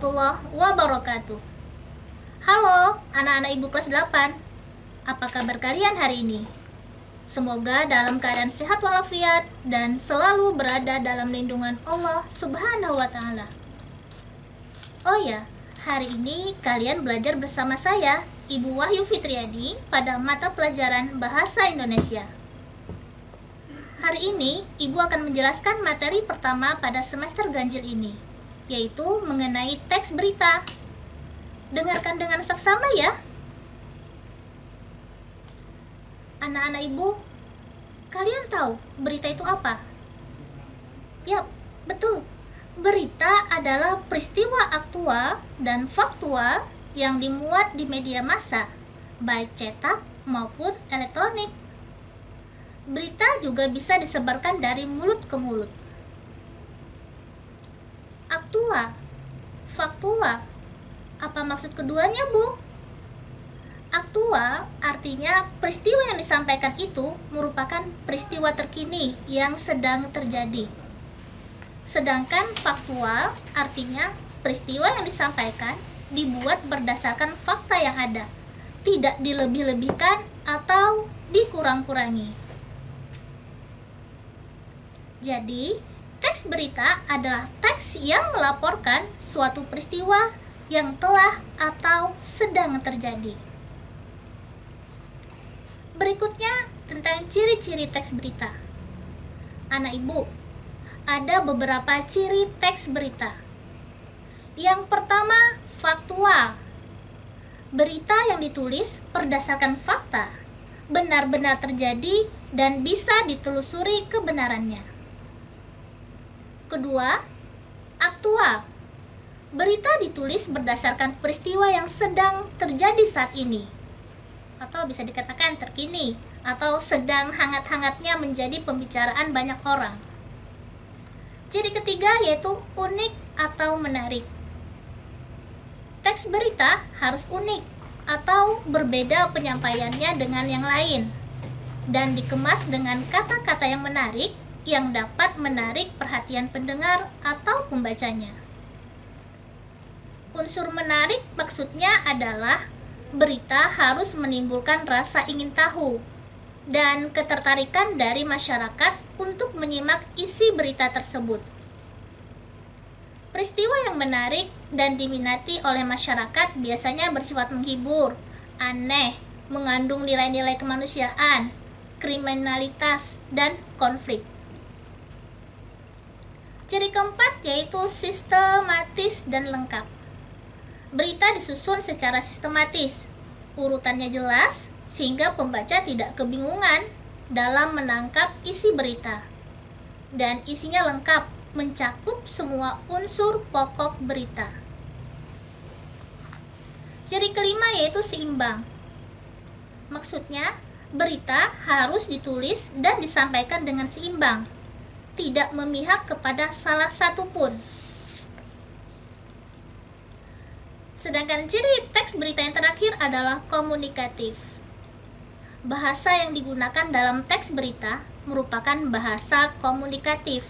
warahmatullahi wabarakatuh. Halo anak-anak ibu kelas 8. Apa kabar kalian hari ini? Semoga dalam keadaan sehat walafiat dan selalu berada dalam lindungan Allah Subhanahu wa Ta'ala. Oh ya, hari ini kalian belajar bersama saya, Ibu Wahyu Fitriadi, pada mata pelajaran Bahasa Indonesia. Hari ini, Ibu akan menjelaskan materi pertama pada semester ganjil ini, yaitu mengenai teks berita. Dengarkan dengan saksama ya. Anak-anak Ibu, kalian tahu berita itu apa? Yap, betul. Berita adalah peristiwa aktual dan faktual yang dimuat di media massa, baik cetak maupun elektronik. Berita juga bisa disebarkan dari mulut ke mulut. Aktual, faktual, apa maksud keduanya, Bu? Aktual artinya peristiwa yang disampaikan itu merupakan peristiwa terkini yang sedang terjadi. Sedangkan faktual artinya peristiwa yang disampaikan dibuat berdasarkan fakta yang ada, tidak dilebih-lebihkan atau dikurang-kurangi. Jadi, teks berita adalah teks yang melaporkan suatu peristiwa yang telah atau sedang terjadi. Berikutnya tentang ciri-ciri teks berita. Anak ibu, ada beberapa ciri teks berita. Yang pertama, faktual. Berita yang ditulis berdasarkan fakta, benar-benar terjadi dan bisa ditelusuri kebenarannya. Kedua, aktual. Berita ditulis berdasarkan peristiwa yang sedang terjadi saat ini, atau bisa dikatakan terkini, atau sedang hangat-hangatnya menjadi pembicaraan banyak orang. Ciri ketiga yaitu unik atau menarik. Teks berita harus unik atau berbeda penyampaiannya dengan yang lain, dan dikemas dengan kata-kata yang menarik yang dapat menarik perhatian pendengar atau pembacanya. Unsur menarik maksudnya adalah berita harus menimbulkan rasa ingin tahu dan ketertarikan dari masyarakat untuk menyimak isi berita tersebut. Peristiwa yang menarik dan diminati oleh masyarakat biasanya bersifat menghibur, aneh, mengandung nilai-nilai kemanusiaan, kriminalitas, dan konflik. Ciri keempat yaitu sistematis dan lengkap. Berita disusun secara sistematis, urutannya jelas sehingga pembaca tidak kebingungan dalam menangkap isi berita. Dan isinya lengkap, mencakup semua unsur pokok berita. Ciri kelima yaitu seimbang. Maksudnya, berita harus ditulis dan disampaikan dengan seimbang, tidak memihak kepada salah satu pun. Sedangkan ciri teks berita yang terakhir adalah komunikatif. Bahasa yang digunakan dalam teks berita merupakan bahasa komunikatif.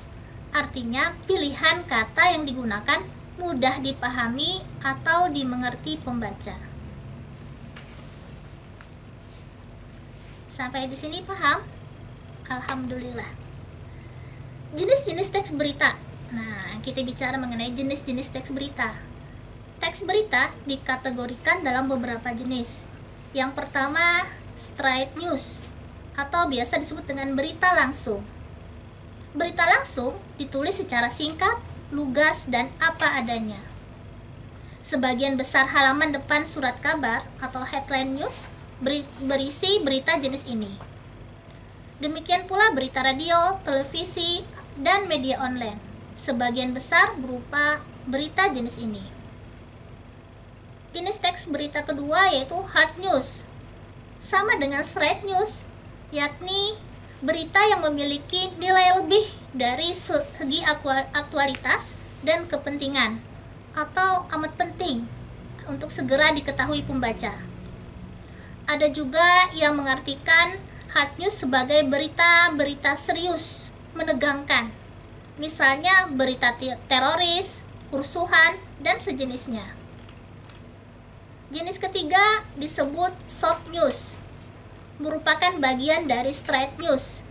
Artinya, pilihan kata yang digunakan mudah dipahami atau dimengerti pembaca. Sampai di sini paham? Alhamdulillah. Jenis-jenis teks berita. Nah, kita bicara mengenai jenis-jenis teks berita. Teks berita dikategorikan dalam beberapa jenis. Yang pertama, straight news, atau biasa disebut dengan berita langsung. Berita langsung ditulis secara singkat, lugas, dan apa adanya. Sebagian besar halaman depan surat kabar atau headline news berisi berita jenis ini. Demikian pula berita radio, televisi, dan media online. Sebagian besar berupa berita jenis ini. Jenis teks berita kedua yaitu hard news. Sama dengan straight news, yakni berita yang memiliki nilai lebih dari segi aktualitas dan kepentingan, atau amat penting untuk segera diketahui pembaca. Ada juga yang mengartikan hard news sebagai berita-berita serius, menegangkan. Misalnya berita teroris, kerusuhan, dan sejenisnya. Jenis ketiga disebut soft news, merupakan bagian dari straight news,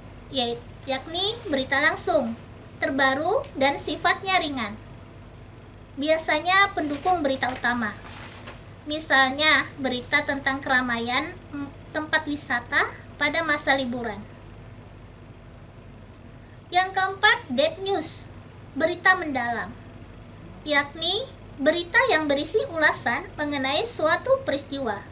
yakni berita langsung, terbaru, dan sifatnya ringan. Biasanya pendukung berita utama. Misalnya berita tentang keramaian tempat wisata pada masa liburan. Yang keempat, deep news, berita mendalam, yakni berita yang berisi ulasan mengenai suatu peristiwa.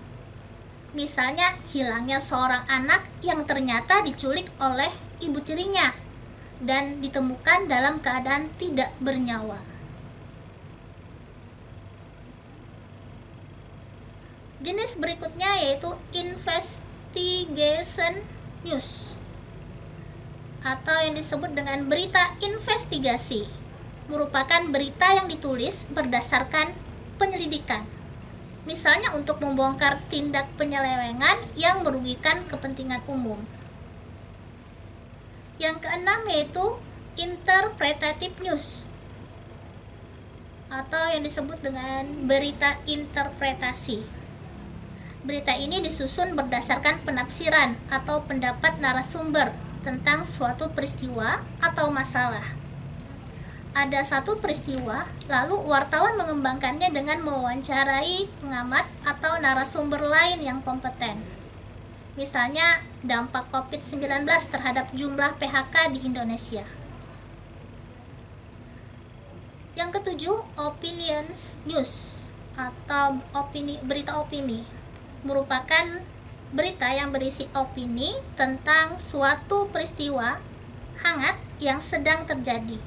Misalnya hilangnya seorang anak yang ternyata diculik oleh ibu tirinya dan ditemukan dalam keadaan tidak bernyawa. Jenis berikutnya yaitu investigation news, atau yang disebut dengan berita investigasi, merupakan berita yang ditulis berdasarkan penyelidikan, misalnya untuk membongkar tindak penyelewengan yang merugikan kepentingan umum. Yang keenam yaitu interpretative news, atau yang disebut dengan berita interpretasi. Berita ini disusun berdasarkan penafsiran atau pendapat narasumber tentang suatu peristiwa atau masalah. Ada satu peristiwa, lalu wartawan mengembangkannya dengan mewawancarai pengamat atau narasumber lain yang kompeten. Misalnya, dampak COVID-19 terhadap jumlah PHK di Indonesia. Yang ketujuh, opinions news, atau berita opini, merupakan berita yang berisi opini tentang suatu peristiwa hangat yang sedang terjadi.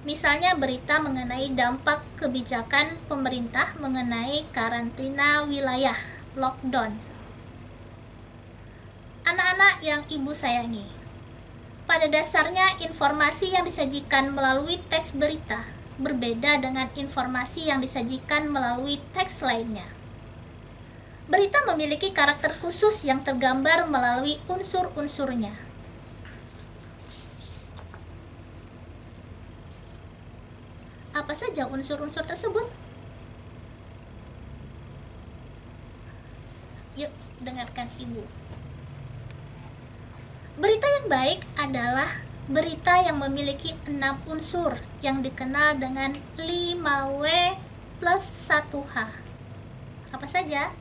Misalnya berita mengenai dampak kebijakan pemerintah mengenai karantina wilayah, lockdown. Anak-anak yang ibu sayangi, pada dasarnya informasi yang disajikan melalui teks berita berbeda dengan informasi yang disajikan melalui teks lainnya. Berita memiliki karakter khusus yang tergambar melalui unsur-unsurnya. Apa saja unsur-unsur tersebut? Yuk, dengarkan ibu. Berita yang baik adalah berita yang memiliki 6 unsur yang dikenal dengan 5W plus 1H. Apa saja?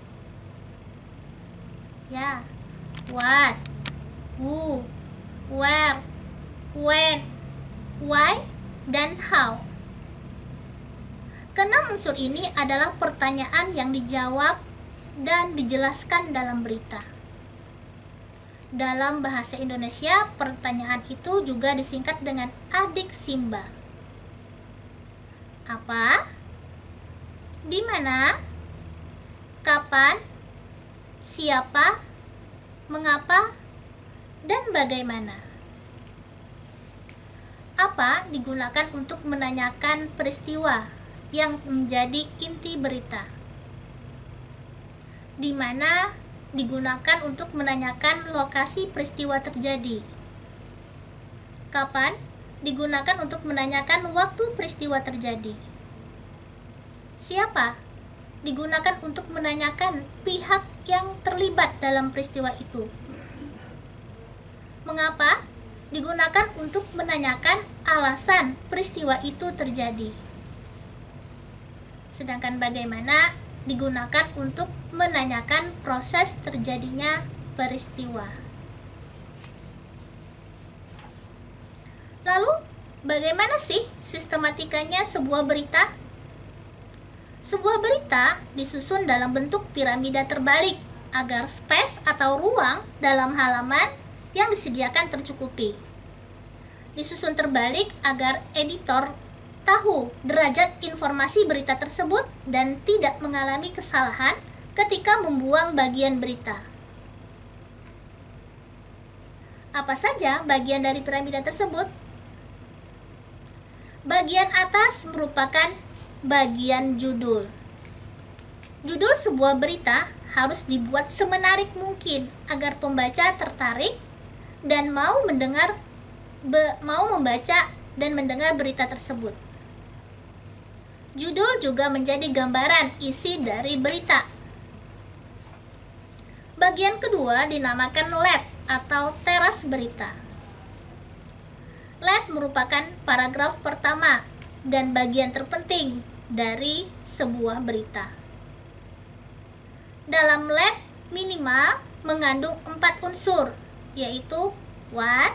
Ya, what, who, where, when, why, dan how. Keenam unsur ini adalah pertanyaan yang dijawab dan dijelaskan dalam berita. Dalam bahasa Indonesia, pertanyaan itu juga disingkat dengan adik Simba. Apa? Di mana? Kapan? Siapa? Mengapa? Dan bagaimana? Apa digunakan untuk menanyakan peristiwa yang menjadi inti berita? Di mana digunakan untuk menanyakan lokasi peristiwa terjadi? Kapan digunakan untuk menanyakan waktu peristiwa terjadi? Siapa digunakan untuk menanyakan pihak yang terlibat dalam peristiwa itu? Mengapa digunakan untuk menanyakan alasan peristiwa itu terjadi? Sedangkan bagaimana digunakan untuk menanyakan proses terjadinya peristiwa. Lalu, bagaimana sih sistematikanya sebuah berita? Sebuah berita disusun dalam bentuk piramida terbalik agar space atau ruang dalam halaman yang disediakan tercukupi. Disusun terbalik agar editor tahu derajat informasi berita tersebut dan tidak mengalami kesalahan ketika membuang bagian berita. Apa saja bagian dari piramida tersebut? Bagian atas merupakan bagian judul. Judul sebuah berita harus dibuat semenarik mungkin agar pembaca tertarik dan mau membaca dan mendengar berita tersebut. Judul juga menjadi gambaran isi dari berita. Bagian kedua dinamakan lead atau teras berita. Lead merupakan paragraf pertama dan bagian terpenting dari sebuah berita. Dalam lead minimal mengandung 4 unsur, yaitu what,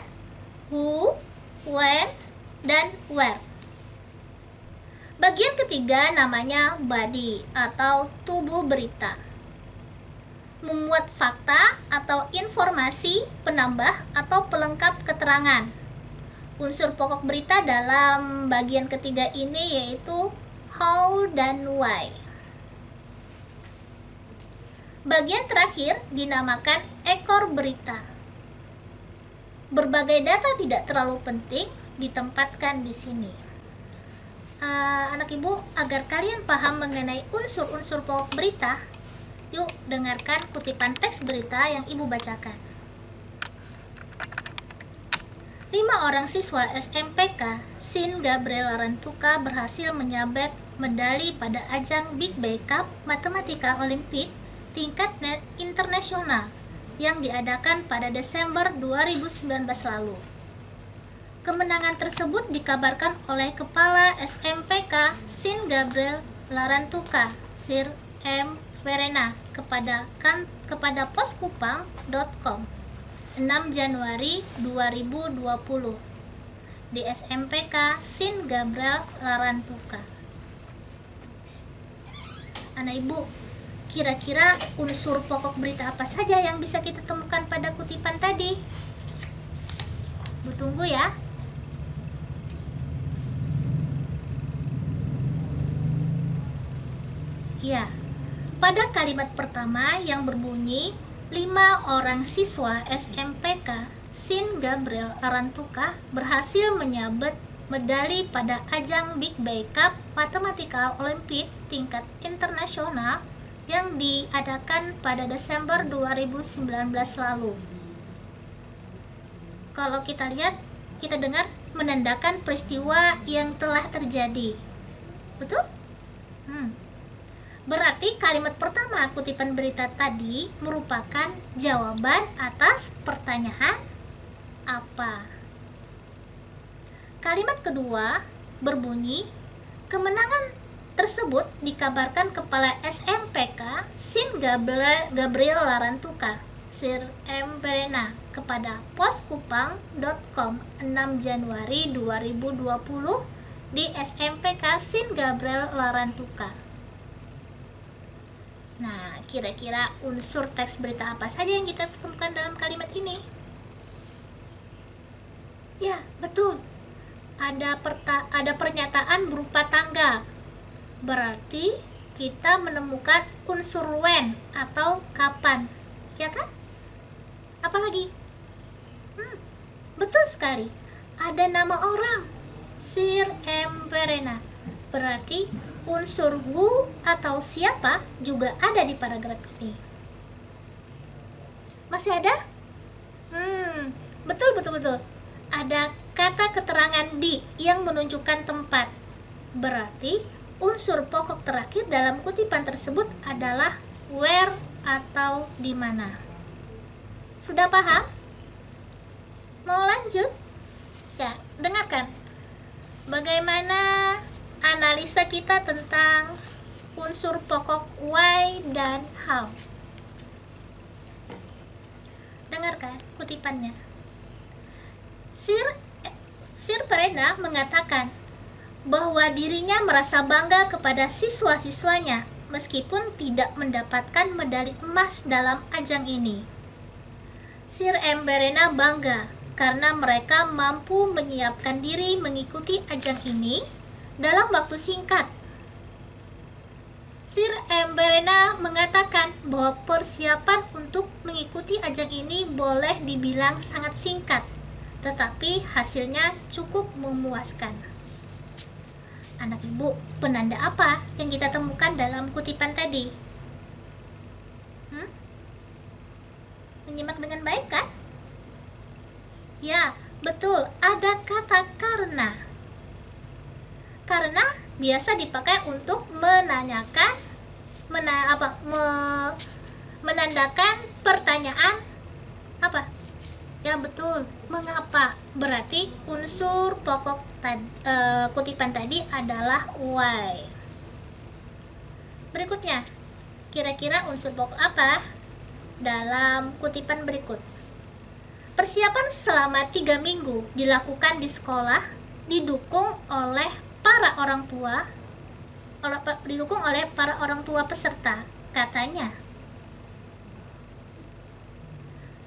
who, when, dan where. Bagian ketiga namanya body atau tubuh berita. Memuat fakta atau informasi, penambah atau pelengkap keterangan. Unsur pokok berita dalam bagian ketiga ini yaitu how dan why. Bagian terakhir dinamakan ekor berita. Berbagai data tidak terlalu penting ditempatkan di sini. Anak ibu, agar kalian paham mengenai unsur-unsur pokok berita, yuk dengarkan kutipan teks berita yang ibu bacakan. 5 orang siswa SMPK Sin Gabriel Larantuka berhasil menyabet medali pada ajang Big Bay Cup Matematika Olimpik tingkat internasional yang diadakan pada Desember 2019 lalu. Kemenangan tersebut dikabarkan oleh Kepala SMPK Sin Gabriel Larantuka, Sir M. Verena, kepada poskupang.com 6 Januari 2020 di SMPK Sin Gabriel Larantuka. Anak ibu, kira-kira unsur pokok berita apa saja yang bisa kita temukan pada kutipan tadi? Bu tunggu ya. Ya, pada kalimat pertama yang berbunyi 5 orang siswa SMPK Sin Gabriel Larantuka berhasil menyabet medali pada ajang Big Bay Cup Matematika Olimpik tingkat internasional yang diadakan pada Desember 2019 lalu. Kalau kita lihat, kita dengar menandakan peristiwa yang telah terjadi. Betul? Berarti kalimat pertama kutipan berita tadi merupakan jawaban atas pertanyaan apa. Kalimat kedua berbunyi, kemenangan tersebut dikabarkan Kepala SMPK Sin Gabriel Larantuka, Sir M. Verena, kepada poskupang.com 6 Januari 2020 di SMPK Sin Gabriel Larantuka. Nah, kira-kira unsur teks berita apa saja yang kita temukan dalam kalimat ini? Ya, betul. Ada pernyataan berupa tanggal. Berarti kita menemukan unsur when atau kapan. Ya kan? Apalagi? Betul sekali. Ada nama orang, Sir M. Verena. Berarti unsur who atau siapa juga ada di paragraf ini. Masih ada? Betul. Ada kata keterangan di yang menunjukkan tempat. Berarti unsur pokok terakhir dalam kutipan tersebut adalah where atau di mana. Sudah paham? Mau lanjut? Ya, dengarkan. Bagaimana analisa kita tentang unsur pokok why dan how. Dengarkan kutipannya. Sir Verena mengatakan bahwa dirinya merasa bangga kepada siswa-siswanya meskipun tidak mendapatkan medali emas dalam ajang ini. Sir M. Verena bangga karena mereka mampu menyiapkan diri mengikuti ajang ini dalam waktu singkat. Sir M. Verena mengatakan bahwa persiapan untuk mengikuti ajang ini boleh dibilang sangat singkat, tetapi hasilnya cukup memuaskan. Anak ibu, penanda apa yang kita temukan dalam kutipan tadi? Menyimak dengan baik kan? Ya, betul, ada kata karena. Karena biasa dipakai untuk menanyakan menandakan pertanyaan apa? Ya betul, mengapa. Berarti unsur pokok kutipan tadi adalah why. Berikutnya, kira-kira unsur pokok apa dalam kutipan berikut? Persiapan selama 3 minggu dilakukan di sekolah, didukung oleh para orang tua peserta, katanya.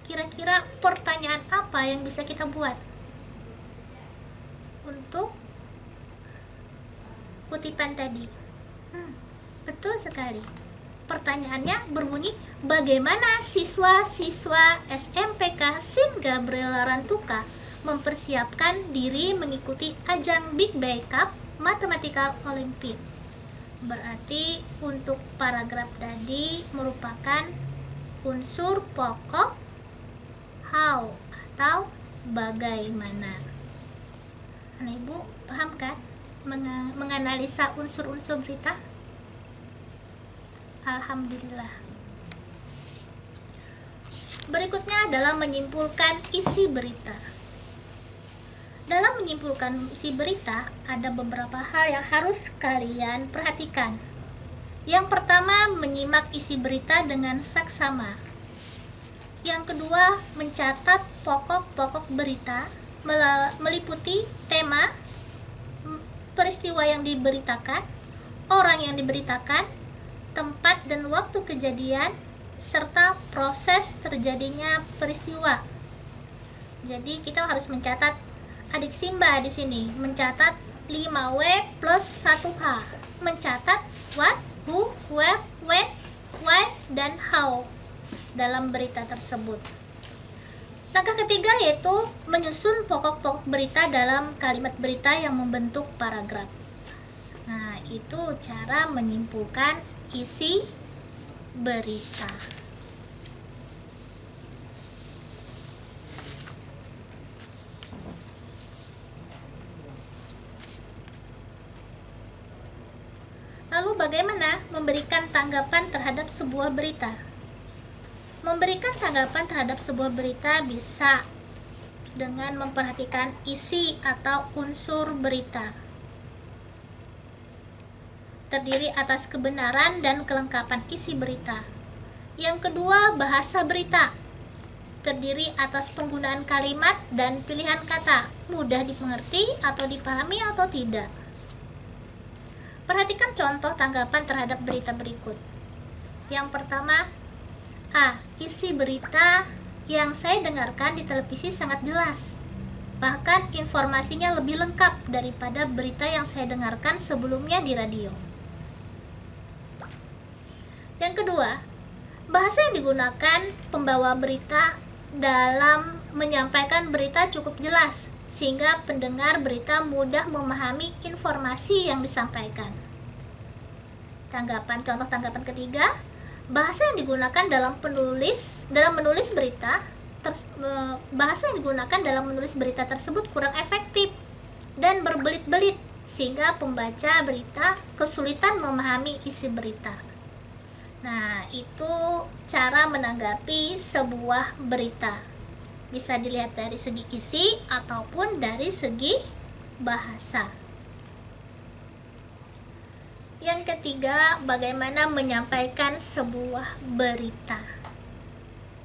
Kira-kira pertanyaan apa yang bisa kita buat untuk kutipan tadi? Betul sekali. Pertanyaannya berbunyi, bagaimana siswa-siswa SMPK Sin Gabriel Larantuka mempersiapkan diri mengikuti ajang Big Bay Cup Mathematical Olympiad? Berarti untuk paragraf tadi merupakan unsur pokok how atau bagaimana. Anak Ibu paham kan menganalisa unsur-unsur berita? Alhamdulillah. Berikutnya adalah menyimpulkan isi berita. Dalam menyimpulkan isi berita, ada beberapa hal yang harus kalian perhatikan. Yang pertama, menyimak isi berita dengan saksama. Yang kedua, mencatat pokok-pokok berita meliputi tema, peristiwa yang diberitakan, orang yang diberitakan, tempat dan waktu kejadian, serta proses terjadinya peristiwa. Jadi kita harus mencatat. Adik Simba di sini mencatat 5W plus 1H. Mencatat what, who, where, when, why, dan how dalam berita tersebut. Langkah ketiga yaitu menyusun pokok-pokok berita dalam kalimat berita yang membentuk paragraf. Nah, itu cara menyimpulkan isi berita. Lalu bagaimana memberikan tanggapan terhadap sebuah berita? Memberikan tanggapan terhadap sebuah berita bisa dengan memperhatikan isi atau unsur berita. Terdiri atas kebenaran dan kelengkapan isi berita. Yang kedua, bahasa berita. Terdiri atas penggunaan kalimat dan pilihan kata, mudah dimengerti atau dipahami atau tidak. Perhatikan contoh tanggapan terhadap berita berikut. Yang pertama, A. Isi berita yang saya dengarkan di televisi sangat jelas. Bahkan informasinya lebih lengkap daripada berita yang saya dengarkan sebelumnya di radio. Yang kedua, bahasa yang digunakan pembawa berita dalam menyampaikan berita cukup jelas, sehingga pendengar berita mudah memahami informasi yang disampaikan. Contoh tanggapan ketiga, bahasa yang digunakan dalam menulis berita tersebut kurang efektif dan berbelit-belit, sehingga pembaca berita kesulitan memahami isi berita. Nah, itu cara menanggapi sebuah berita. Bisa dilihat dari segi isi ataupun dari segi bahasa. Yang ketiga, bagaimana menyampaikan sebuah berita.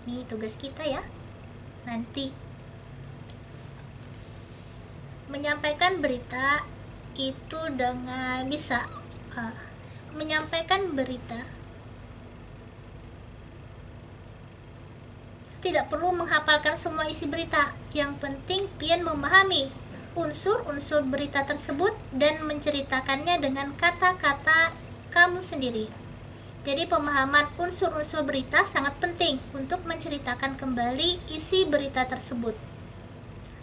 Ini tugas kita ya. Nanti menyampaikan berita itu dengan bisa menyampaikan berita tidak perlu menghafalkan semua isi berita. Yang penting pian memahami unsur-unsur berita tersebut dan menceritakannya dengan kata-kata kamu sendiri. Jadi pemahaman unsur-unsur berita sangat penting untuk menceritakan kembali isi berita tersebut.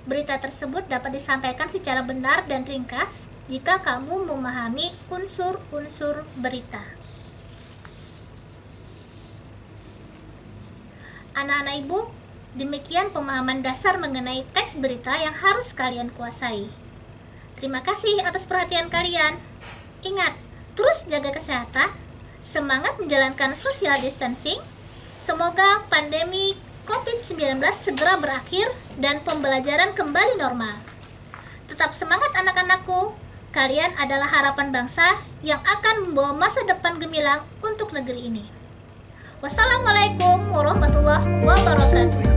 Berita tersebut dapat disampaikan secara benar dan ringkas jika kamu memahami unsur-unsur berita. Anak-anak Ibu, demikian pemahaman dasar mengenai teks berita yang harus kalian kuasai. Terima kasih atas perhatian kalian. Ingat, terus jaga kesehatan, semangat menjalankan social distancing. Semoga pandemi COVID-19 segera berakhir dan pembelajaran kembali normal. Tetap semangat anak-anakku, kalian adalah harapan bangsa yang akan membawa masa depan gemilang untuk negeri ini. Wassalamualaikum warahmatullahi wabarakatuh.